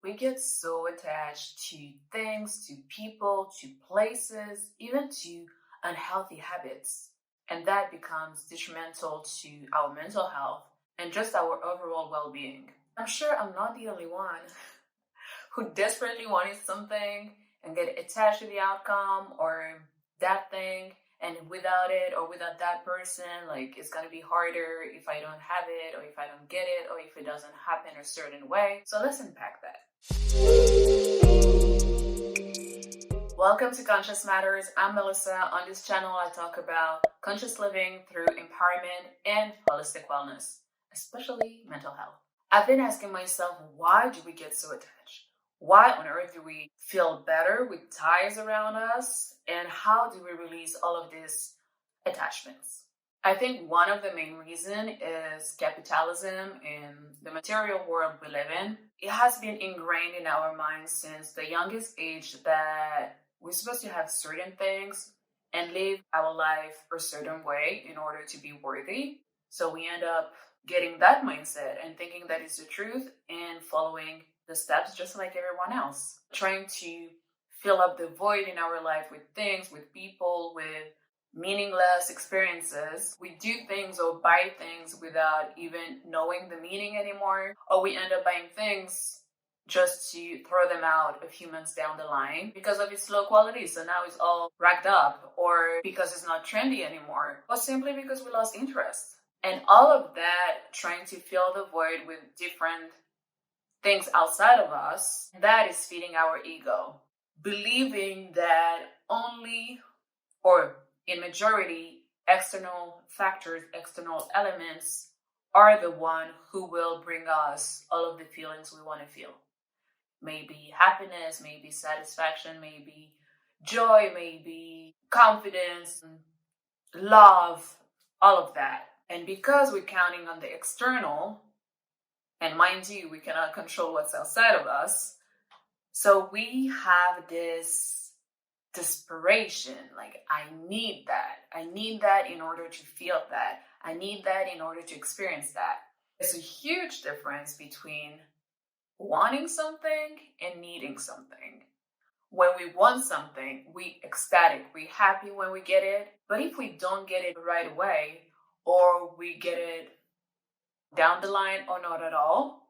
We get so attached to things, to people, to places, even to unhealthy habits. And that becomes detrimental to our mental health and just our overall well-being. I'm sure I'm not the only one who desperately wanted something and get attached to the outcome or that thing, and without it or without that person, like, it's gonna be harder if I don't have it, or if I don't get it, or if it doesn't happen a certain way. So let's unpack that. Welcome to Conscious Matters. I'm Melissa. On this channel, I talk about conscious living through empowerment and holistic wellness, especially mental health. I've been asking myself, why do we get so attached? Why on earth do we feel better with ties around us? And how do we release all of these attachments? I think one of the main reasons is capitalism and the material world we live in. It has been ingrained in our minds since the youngest age that we're supposed to have certain things and live our life a certain way in order to be worthy. So we end up getting that mindset and thinking that it's the truth and following the steps just like everyone else. Trying to fill up the void in our life with things, with people, with meaningless experiences. We do things or buy things without even knowing the meaning anymore. Or we end up buying things just to throw them out a few months down the line because of its low quality. So now it's all racked up, or because it's not trendy anymore, or simply because we lost interest. And all of that, trying to fill the void with different things outside of us, that is feeding our ego. Believing that only, or in majority, external factors, external elements are the one who will bring us all of the feelings we want to feel. Maybe happiness, maybe satisfaction, maybe joy, maybe confidence, love, all of that. And because we're counting on the external, and mind you, we cannot control what's outside of us, so we have this desperation, like, I need that. I need that in order to feel that. I need that in order to experience that. There's a huge difference between wanting something and needing something. When we want something, we ecstatic, we happy when we get it. But if we don't get it right away, or we get it down the line or not at all,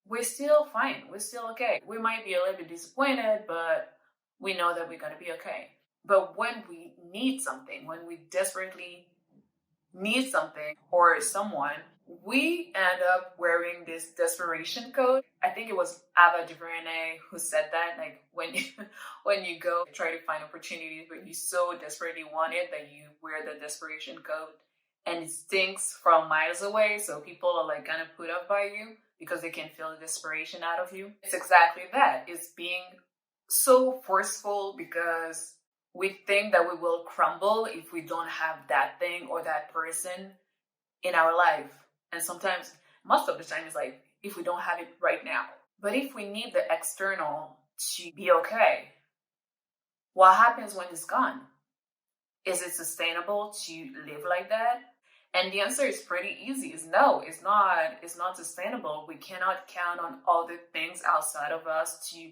we're still fine. We're still okay. We might be a little bit disappointed, but we know that we're going to be okay. But when we need something, when we desperately need something or someone, we end up wearing this desperation coat. I think it was 𝗂𝗶𝗸𝗲 who said that, like, when you go try to find opportunities, but you so desperately want it that you wear the desperation coat and it stinks from miles away. So people are like kind of put off by you because they can feel the desperation out of you. It's exactly that. It's being so forceful because we think that we will crumble if we don't have that thing or that person in our life. And sometimes, most of the time, it's like, if we don't have it right now. But if we need the external to be okay, what happens when it's gone? Is it sustainable to live like that? And the answer is pretty easy. It's no, it's not. It's not sustainable. We cannot count on other things outside of us to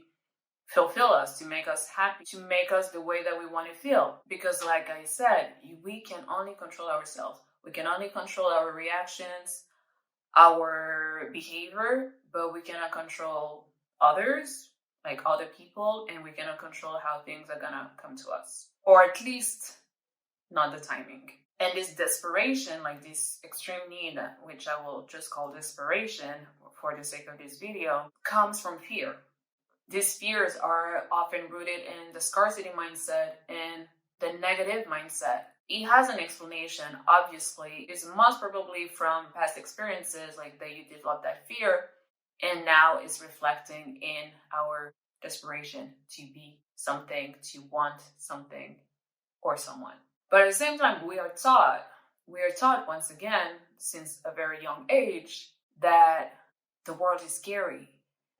fulfill us, to make us happy, to make us the way that we want to feel. Because like I said, we can only control ourselves. We can only control our reactions, our behavior, but we cannot control others, like other people, and we cannot control how things are gonna come to us. Or at least not the timing. And this desperation, like this extreme need, which I will just call desperation for the sake of this video, comes from fear. These fears are often rooted in the scarcity mindset and the negative mindset. It has an explanation, obviously. It's most probably from past experiences, like that you develop that fear, and now it's reflecting in our desperation to be something, to want something or someone. But at the same time, we are taught once again, since a very young age, that the world is scary,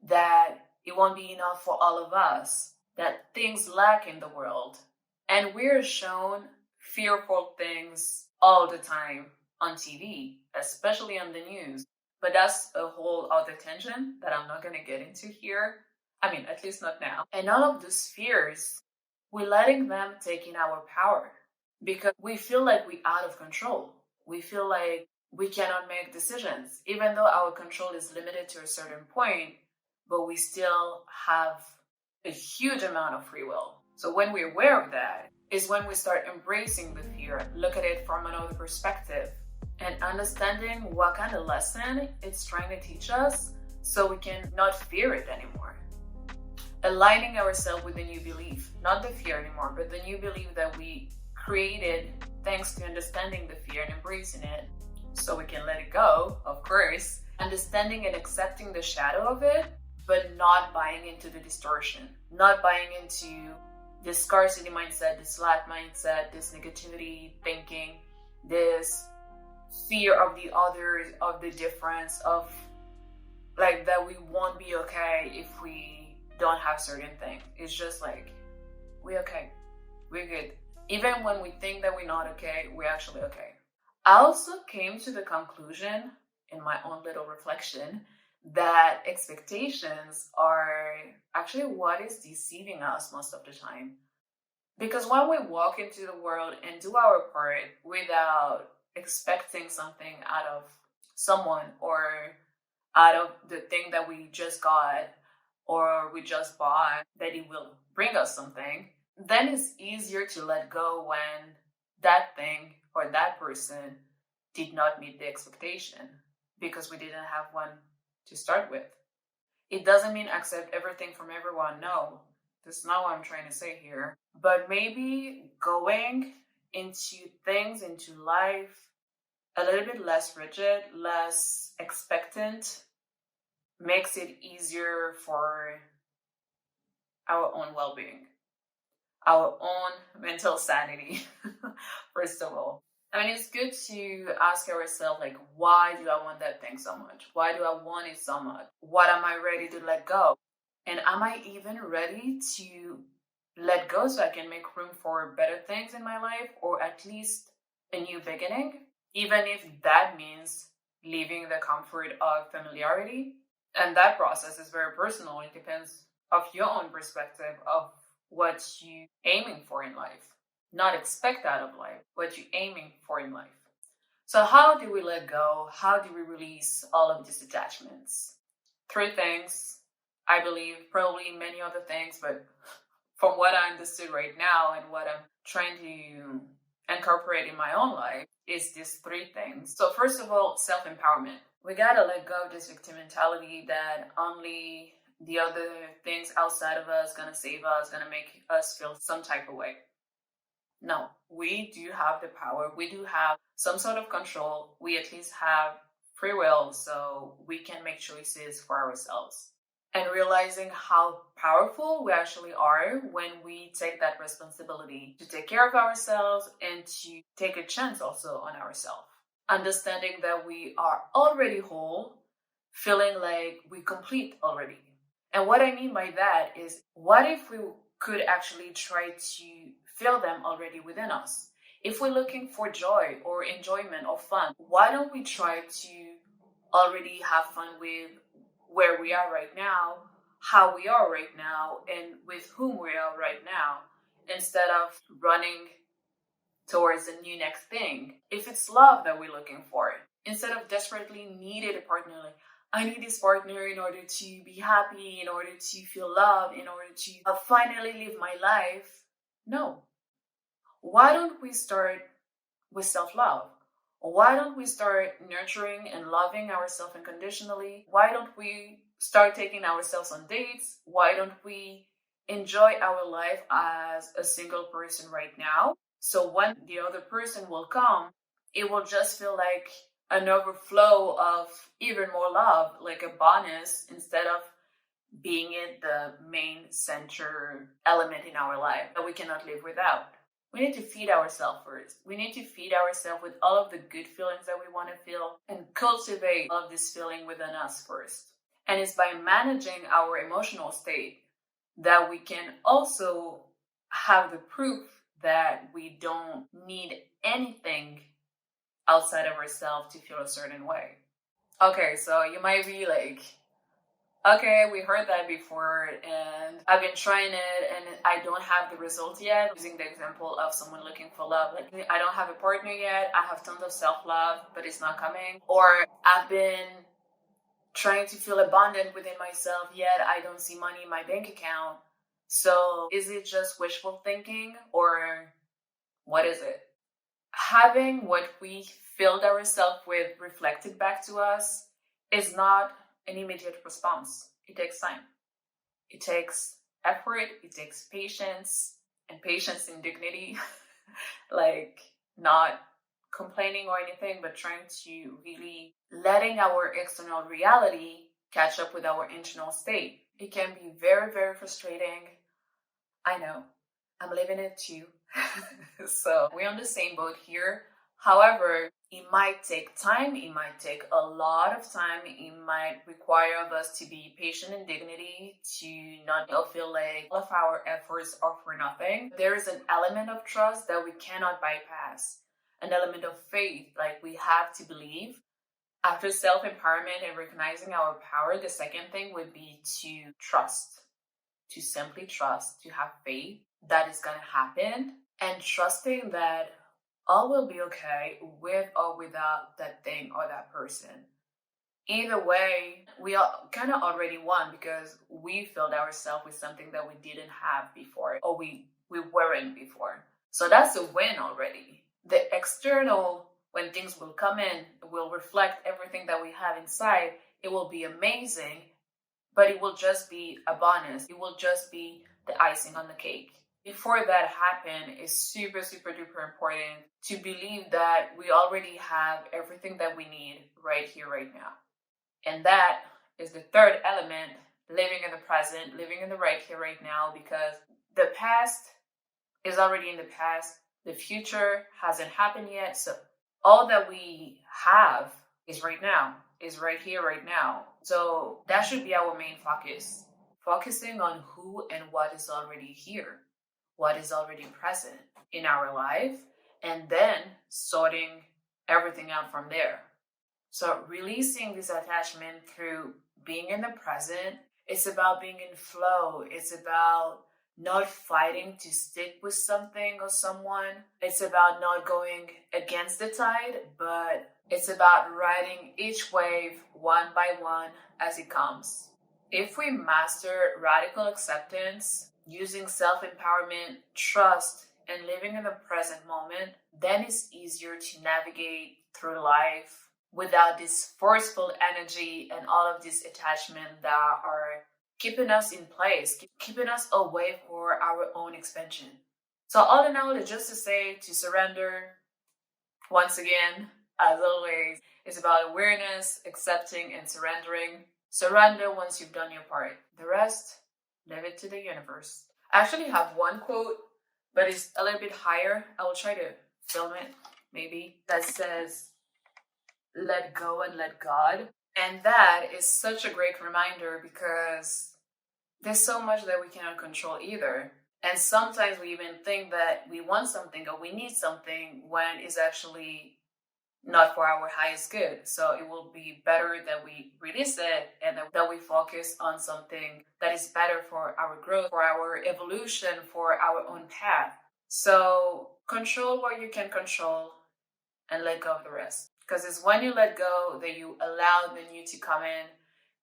that it won't be enough for all of us, that things lack in the world. And we're shown fearful things all the time on TV, especially on the news. But that's a whole other tangent that I'm not going to get into here. I mean, at least not now. And all of those fears, we're letting them take in our power because we feel like we're out of control. We feel like we cannot make decisions, even though our control is limited to a certain point, but we still have a huge amount of free will. So when we're aware of that is when we start embracing the fear, look at it from another perspective, and understanding what kind of lesson it's trying to teach us so we can not fear it anymore. Aligning ourselves with the new belief, not the fear anymore, but the new belief that we created thanks to understanding the fear and embracing it so we can let it go, of course, understanding and accepting the shadow of it, but not buying into the distortion, not buying into this scarcity mindset, this lack mindset, this negativity thinking, this fear of the others, of the difference, of like that we won't be okay if we don't have certain things. It's just like, we're okay, we're good. Even when we think that we're not okay, we're actually okay. I also came to the conclusion in my own little reflection that expectations are actually what is deceiving us most of the time. Because when we walk into the world and do our part without expecting something out of someone or out of the thing that we just got or we just bought, that it will bring us something, then it's easier to let go when that thing or that person did not meet the expectation because we didn't have one to start with. It doesn't mean accept everything from everyone. No, that's not what I'm trying to say here. But maybe going into things, into life, a little bit less rigid, less expectant, makes it easier for our own well-being, our own mental sanity, first of all. I mean, it's good to ask ourselves, like, why do I want that thing so much? Why do I want it so much? What am I ready to let go? And am I even ready to let go so I can make room for better things in my life, or at least a new beginning? Even if that means leaving the comfort of familiarity. And that process is very personal. It depends of your own perspective of what you're aiming for in life. Not expect out of life, what you're aiming for in life. So how do we let go? How do we release all of these attachments? 3 things, I believe, probably many other things, but from what I understood right now and what I'm trying to incorporate in my own life is these 3 things. So first of all, self-empowerment. We gotta let go of this victim mentality that only the other things outside of us gonna save us, gonna make us feel some type of way. No, we do have the power. We do have some sort of control. We at least have free will, so we can make choices for ourselves. And realizing how powerful we actually are when we take that responsibility to take care of ourselves and to take a chance also on ourselves. Understanding that we are already whole, feeling like we complete already. And what I mean by that is, what if we could actually try to feel them already within us? If we're looking for joy or enjoyment or fun, why don't we try to already have fun with where we are right now, how we are right now, and with whom we are right now, instead of running towards the new next thing? If it's love that we're looking for, instead of desperately needing a partner, like, I need this partner in order to be happy, in order to feel love, in order to finally live my life. No. Why don't we start with self-love? Why don't we start nurturing and loving ourselves unconditionally? Why don't we start taking ourselves on dates? Why don't we enjoy our life as a single person right now? So when the other person will come, it will just feel like an overflow of even more love, like a bonus, instead of being it the main center element in our life that we cannot live without. We need to feed ourselves first. We need to feed ourselves with all of the good feelings that we want to feel and cultivate all of this feeling within us first. And it's by managing our emotional state that we can also have the proof that we don't need anything outside of ourselves to feel a certain way. Okay, so you might be like, okay, we heard that before and I've been trying it and I don't have the result yet. Using the example of someone looking for love, like I don't have a partner yet, I have tons of self-love, but it's not coming. Or I've been trying to feel abundant within myself, yet I don't see money in my bank account. So is it just wishful thinking or what is it? Having what we filled ourselves with reflected back to us is not an immediate response. It takes time. It takes effort. It takes patience, and patience and dignity. Like not complaining or anything, but trying to really letting our external reality catch up with our internal state. It can be very, very frustrating. I know. I'm living it too. So we're on the same boat here. However, it might take time. It might take a lot of time. It might require of us to be patient and dignity, to not feel like all of our efforts are for nothing. There is an element of trust that we cannot bypass, an element of faith, like we have to believe. After self-empowerment and recognizing our power, the second thing would be to trust, to simply trust, to have faith that is going to happen, and trusting that all will be okay with or without that thing or that person. Either way, we all kind of already won because we filled ourselves with something that we didn't have before or we weren't before. So that's a win already. The external, when things will come in, will reflect everything that we have inside. It will be amazing, but it will just be a bonus. It will just be the icing on the cake. Before that happen, it's super, super duper important to believe that we already have everything that we need right here, right now. And that is the third element, living in the present, living in the right here, right now, because the past is already in the past. The future hasn't happened yet. So all that we have is right now, is right here, right now. So that should be our main focus, focusing on who and what is already here, what is already present in our life, and then sorting everything out from there. So releasing this attachment through being in the present, it's about being in flow. It's about not fighting to stick with something or someone. It's about not going against the tide, but it's about riding each wave one by one as it comes. If we master radical acceptance, using self-empowerment, trust, and living in the present moment, then it's easier to navigate through life without this forceful energy and all of this attachment that are keeping us in place, keeping us away for our own expansion. So all in all, it's just to say to surrender. Once again, as always, it's about awareness, accepting, and surrendering. Surrender once you've done your part. The rest, leave it to the universe. I actually have one quote, but it's a little bit higher. I will try to film it, maybe, that says, let go and let God. And that is such a great reminder because there's so much that we cannot control either. And sometimes we even think that we want something or we need something when it's actually not for our highest good. So it will be better that we release it and that we focus on something that is better for our growth, for our evolution, for our own path. So control what you can control and let go of the rest. Because it's when you let go that you allow the new to come in,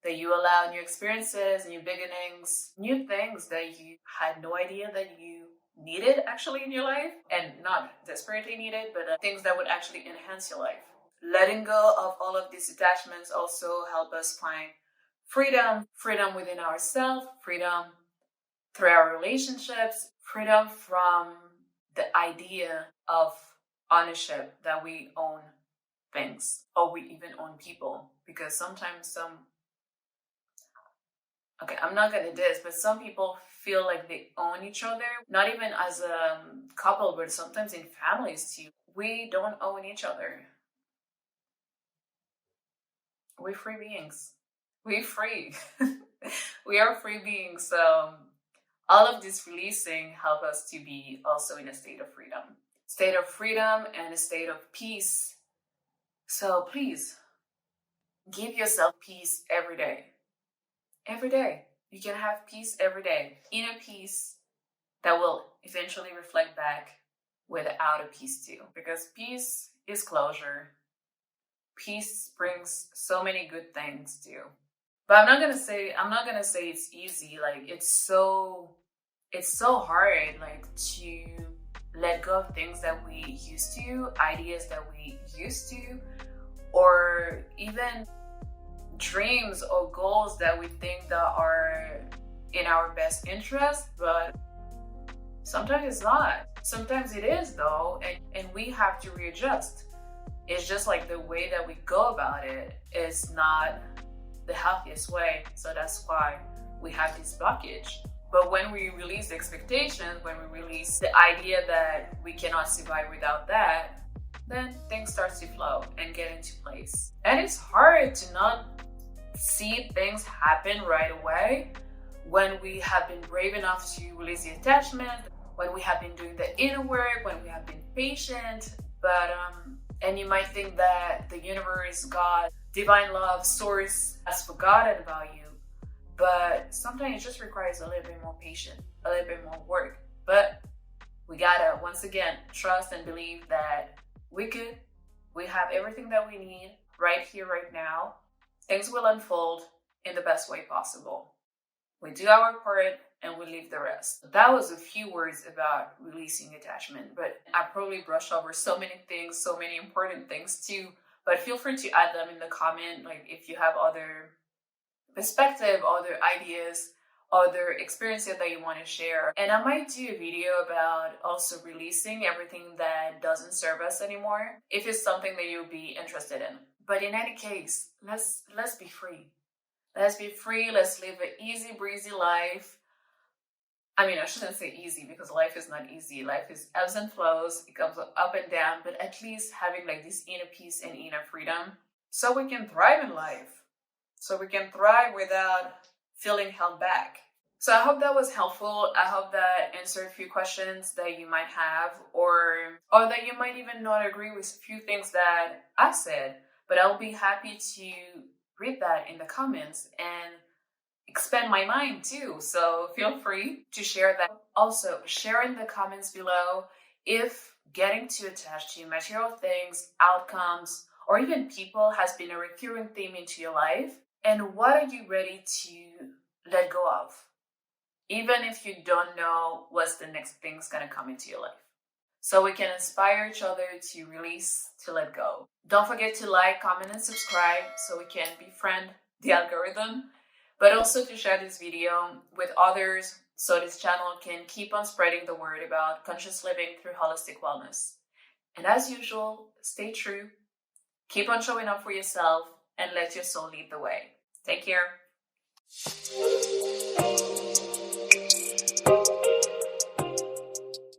that you allow new experiences, new beginnings, new things that you had no idea that you needed actually in your life, and not desperately needed, but things that would actually enhance your life. Letting go of all of these attachments also help us find freedom within ourselves, freedom through our relationships, freedom from the idea of ownership, that we own things or we even own people, because sometimes I'm not gonna diss, but some people feel like they own each other, not even as a couple, but sometimes in families too. We don't own each other. We're free beings. We're free. We are free beings. So all of this releasing help us to be also in a state of freedom and a state of peace. So please give yourself peace every day. Every day. You can have peace every day. Inner peace that will eventually reflect back with outer peace too. Because peace is closure. Peace brings so many good things too. But I'm not gonna say it's easy. Like it's so hard, like, to let go of things that we used to, ideas that we used to, or even dreams or goals that we think that are in our best interest, but sometimes it's not. Sometimes it is though, and we have to readjust. It's just like the way that we go about it is not the healthiest way. So that's why we have this blockage. But when we release the expectations, when we release the idea that we cannot survive without that, then things start to flow and get into place. And it's hard to not see things happen right away when we have been brave enough to release the attachment, when we have been doing the inner work, when we have been patient. But and you might think that the universe, God, divine love, source has forgotten about you. But sometimes it just requires a little bit more patience, a little bit more work. But we gotta, once again, trust and believe that we have everything that we need right here, right now. Things will unfold in the best way possible. We do our part and we leave the rest. That was a few words about releasing attachment, but I probably brushed over so many things, so many important things too. But feel free to add them in the comment, like if you have other perspective, other ideas, other experiences that you want to share. And I might do a video about also releasing everything that doesn't serve us anymore, if it's something that you'll be interested in. But in any case, let's be free. Let's be free. Let's live an easy breezy life. I mean, I shouldn't say easy because life is not easy. Life is ebbs and flows. It comes up and down, but at least having like this inner peace and inner freedom so we can thrive in life. So we can thrive without feeling held back. So I hope that was helpful. I hope that answered a few questions that you might have, or that you might even not agree with a few things that I said. But I'll be happy to read that in the comments and expand my mind too. So feel free to share that. Also, share in the comments below if getting too attached to material things, outcomes, or even people has been a recurring theme into your life. And what are you ready to let go of? Even if you don't know what's the next thing's gonna come into your life. So we can inspire each other to release, to let go. Don't forget to like, comment, and subscribe so we can befriend the algorithm. But also to share this video with others so this channel can keep on spreading the word about conscious living through holistic wellness. And as usual, stay true, keep on showing up for yourself, and let your soul lead the way. Take care.